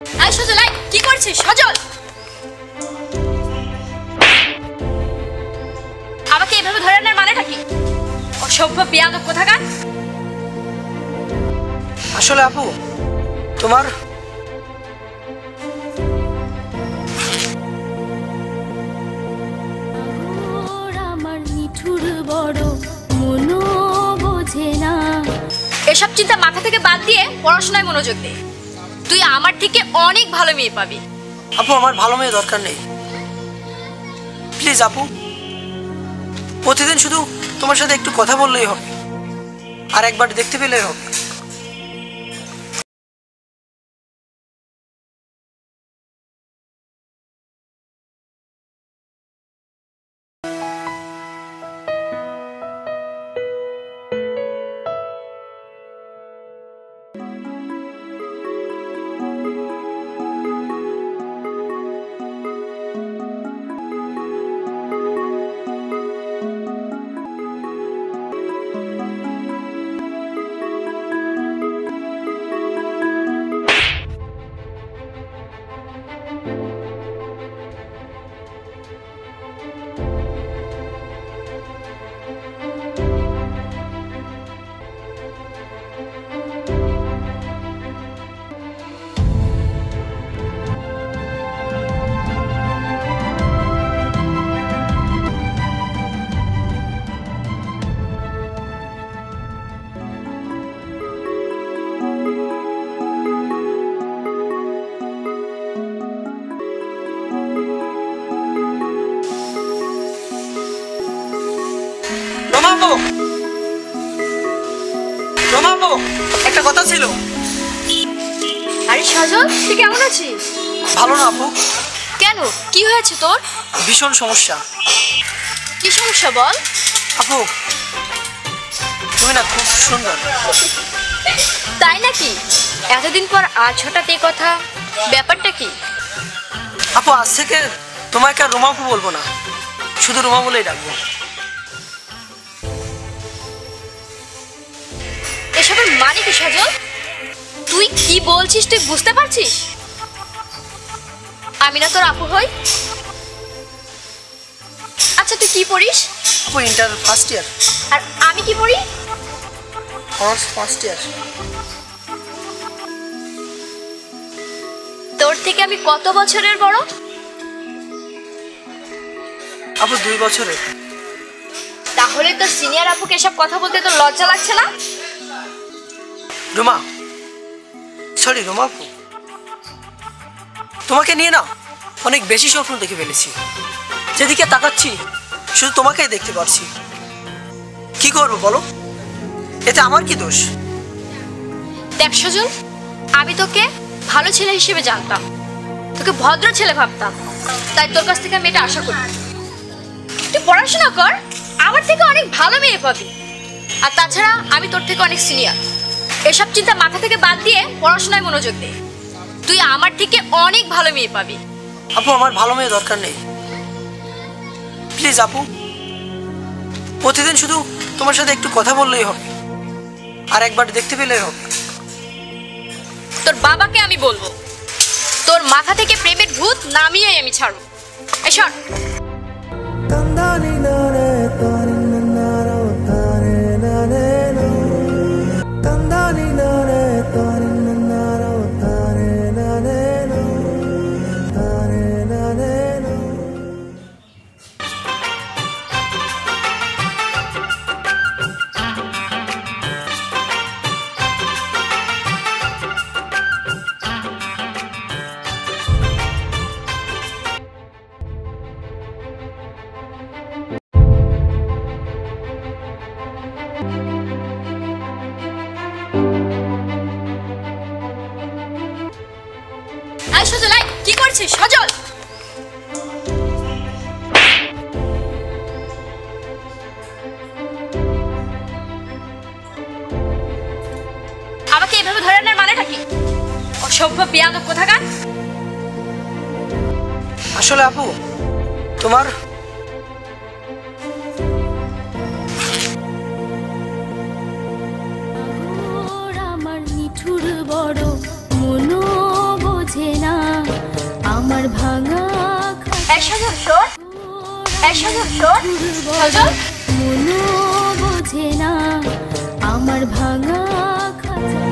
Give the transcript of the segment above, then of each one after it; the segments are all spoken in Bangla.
আই সজল, আই কি করছিস সজল? আমাকে এইভাবে ধরে আনার মানেটা কি? অসভ্য বেয়াদব কোথাকার। আসলে আপু তোমার আমার মিঠুর বড় মনো বোঝে না। এসব চিন্তা মাথা থেকে বাদ দিয়ে পড়াশোনায় মনোযোগ দে। তুই আমার থেকে অনেক ভালো মেয়ে পাবি। আপু আমার ভালো মেয়ে দরকার নেই, প্লিজ আপু। প্রতিদিন শুধু তোমার সাথে একটু কথা বললেই হবে, আর একবার দেখতে পেলেই হবে। একটা কথা ছিল। আরে সজল, তুই কেমন আছিস? ভালো না আপু। কেন, কি হয়েছে তোর? ভীষণ সমস্যা। কি সমস্যা বল। আপু তুমি না খুব সুন্দর। তাই নাকি? এতদিন পর আজ হঠাৎ এই কথা, ব্যাপারটা কি? আপু আজ থেকে তোমাকে আর রোমা আপু বলবো না, শুধু রোমা বলেই ডাকবো। এসবের মানে কি সজল? তুই কি বলছিস তুই বুঝতে পারছিস? আমি না তোর আপু হই? আচ্ছা তুই কি পড়িস? আপু ইন্টার ফার্স্ট ইয়ার। আর আমি কি পড়ি? Honours first year. তোর থেকে আমি কত বছরের বড়? আপু 2 বছরের। তাহলে তোর সিনিয়র আপুকে এসব কথা বলতে তোর লজ্জা লাগছে না? রোমা, সরি রোমা আপু, তোমাকে নিয়ে না অনেক বেশি স্বপ্ন দেখে ফেলেছি। যেদিকে তাকাচ্ছি শুধু তোমাকেই দেখতে পাচ্ছি। কি করবো বলো, এতে আমার কি দোষ? দেখ সজল, আমি তোকে ভালো ছেলে হিসেবে জানতাম, তোকে ভদ্র ছেলে ভাবতাম, তাই তোর কাছ থেকে আমি এটা আশা করি। তুই পড়াশোনা কর, আমার থেকে অনেক ভালো মেয়ে পাবি। আর তাছাড়া আমি তোর থেকে অনেক সিনিয়র। এসব চিন্তা মাথা থেকে বাদ দিয়ে পড়াশোনায় মনোযোগ দে। তুই আমার থেকে অনেক ভালো মেয়ে পাবি। আপু আমার ভালো মেয়ে দরকার নেই, প্লিজ আপু। প্রতিদিন শুধু তোমার সাথে একটু কথা বললেই হবে, আর একবার দেখতে পেলেই হবে। তোর বাবাকে আমি বলবো, তোর মাথা থেকে প্রেমের ভূত নামিয়ে আমি ছাড়বো। এসব সজল, কি করছিস সজল? আমাকে এইভাবে ধরে আনার মানেটা কি? অসভ্য বেয়াদব কোথাকার। আসলে আপু তোমার আমার মিঠুর বড় মনো বোঝে এই সজল শোন, এই সজল শোন, সজল মনো বোঝে না আমার ভাঙা খাঁচা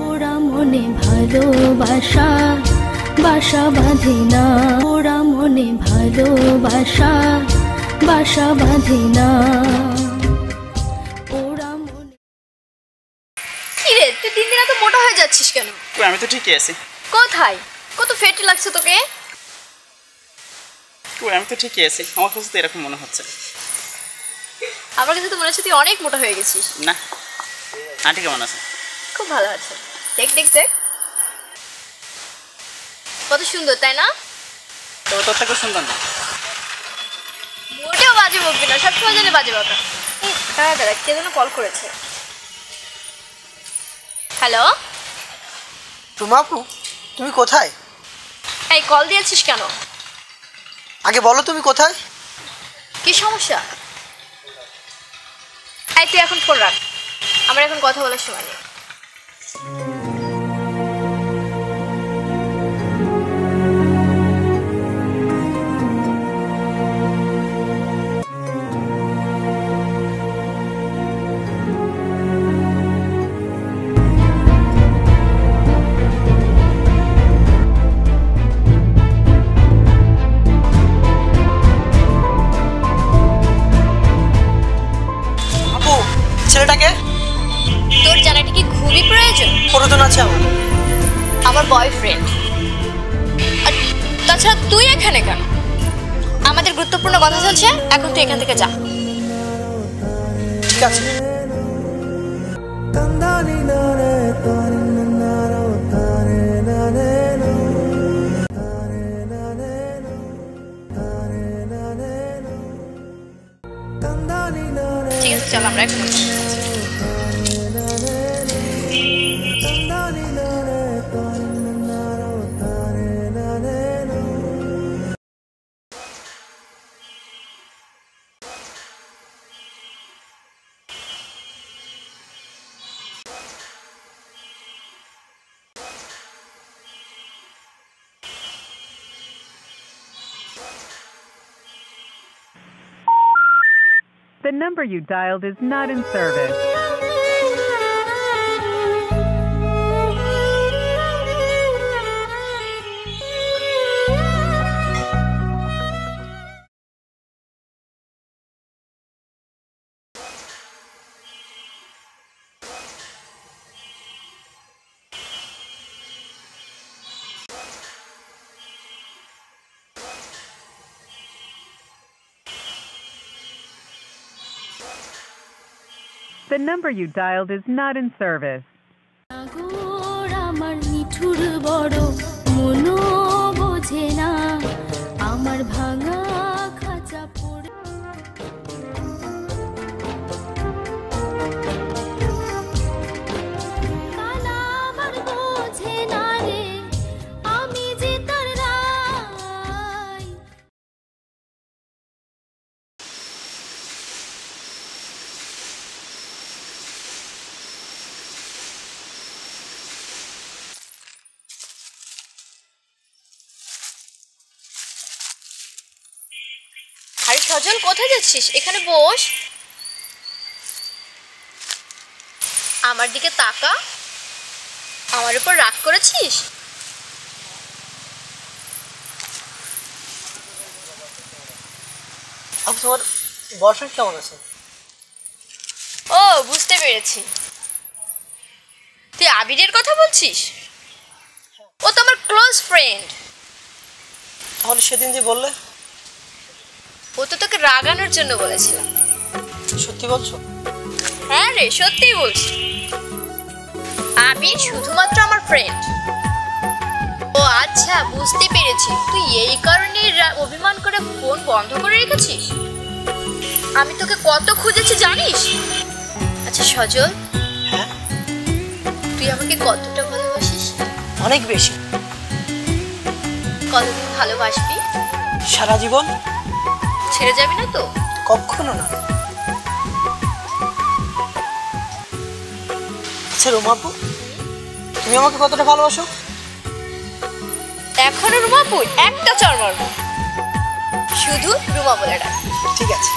ওরা মনে ভালোবাসা বাসা বাঁধে না ওরা মনে ভালোবাসা বাসা বাঁধে না ওরা মনে কি রে, তুই দিন দিন এত মোটা হয়ে যাচ্ছিস কেন? আমি তো ঠিকই আছি। কোথায়? কত ফেট লাগছে তোকে। আমি তো ঠিকই আছি, আমার কাছে তো এরকম মনে হচ্ছে। আমার কাছে তো মনে হচ্ছে তুই অনেক মোটা হয়ে গেছিস। না, আন্টি কেমন আছে? খুব ভালো আছে। দেখ দেখ দেখ, কত সুন্দর, তাই না? তো তোর থেকে সুন্দর না। মোটেও বাজে বকবি না, সবসময় জানে বাজে বকা। দাঁড়া দাঁড়া, কে যেন কল করেছে। হ্যালো রুমা আপু, তুমি কোথায়? এই কল দিয়েছিস কেন? আগে বলো তুমি কোথায়? কি সমস্যা? এই তুই এখন ফোন রাখ, আমার এখন কথা বলার সময় নেই। আপু, ছেলেটাকে? তোর জানাটা কি খুবই প্রয়োজন? প্রয়োজন আছে আমার। আমার বয়ফ্রেন্ড। আর তাছাড়া তুই এখানে কেন? আমাদের গুরুত্বপূর্ণ কথা চলছে, এখন তুই এখান থেকে যা। ঠিক আছে। ঠিক আছে, চল আমরা এখন The number you dialed is not in service. The number you dialed is not in service. সাগর আমার নিঠুর বড় মনো বোঝে না আমার ভাঙা খাঁচা পড়ে কালা আমার বোঝে না রে আমি যে তার রাই আরে সজল, কোথায় যাচ্ছিস? এখানে বস, আমার দিকে তাকা। আমার উপর রাগ করেছিস? আপু, তোমার বয়ফ্রেন্ড কেমন আছে? ও, বুঝতে পেরেছি, তুই আবিরের কথা বলছিস। ও তো আমার ক্লোজ ফ্রেন্ড। তাহলে সেদিন যে বললে? ও তো তোকে রাগানোর জন্য বলেছিলাম। সত্যি বলছো? হ্যাঁ রে, সত্যিই বলছি। আবির শুধুমাত্র আমার ফ্রেন্ড। ও আচ্ছা, বুঝতে পেরেছি, তুই এই কারণে অভিমান করে ফোন বন্ধ করে রেখেছিস। আমি তোকে কত খুঁজেছি জানিস? আচ্ছা সজল, হ্যাঁ। তুই আমাকে কতটা ভালোবাসিস? অনেক বেশি। কতদিন ভালোবাসবি? সারা জীবন। ছেড়ে যাবি না তো? কখনো না। আচ্ছা রুমা আপু, তুমি আমাকে কতটা ভালোবাসো? এখনো রুমা পুই একটা চর মারবো শুধু রুমা বলে ডাক ঠিক আছে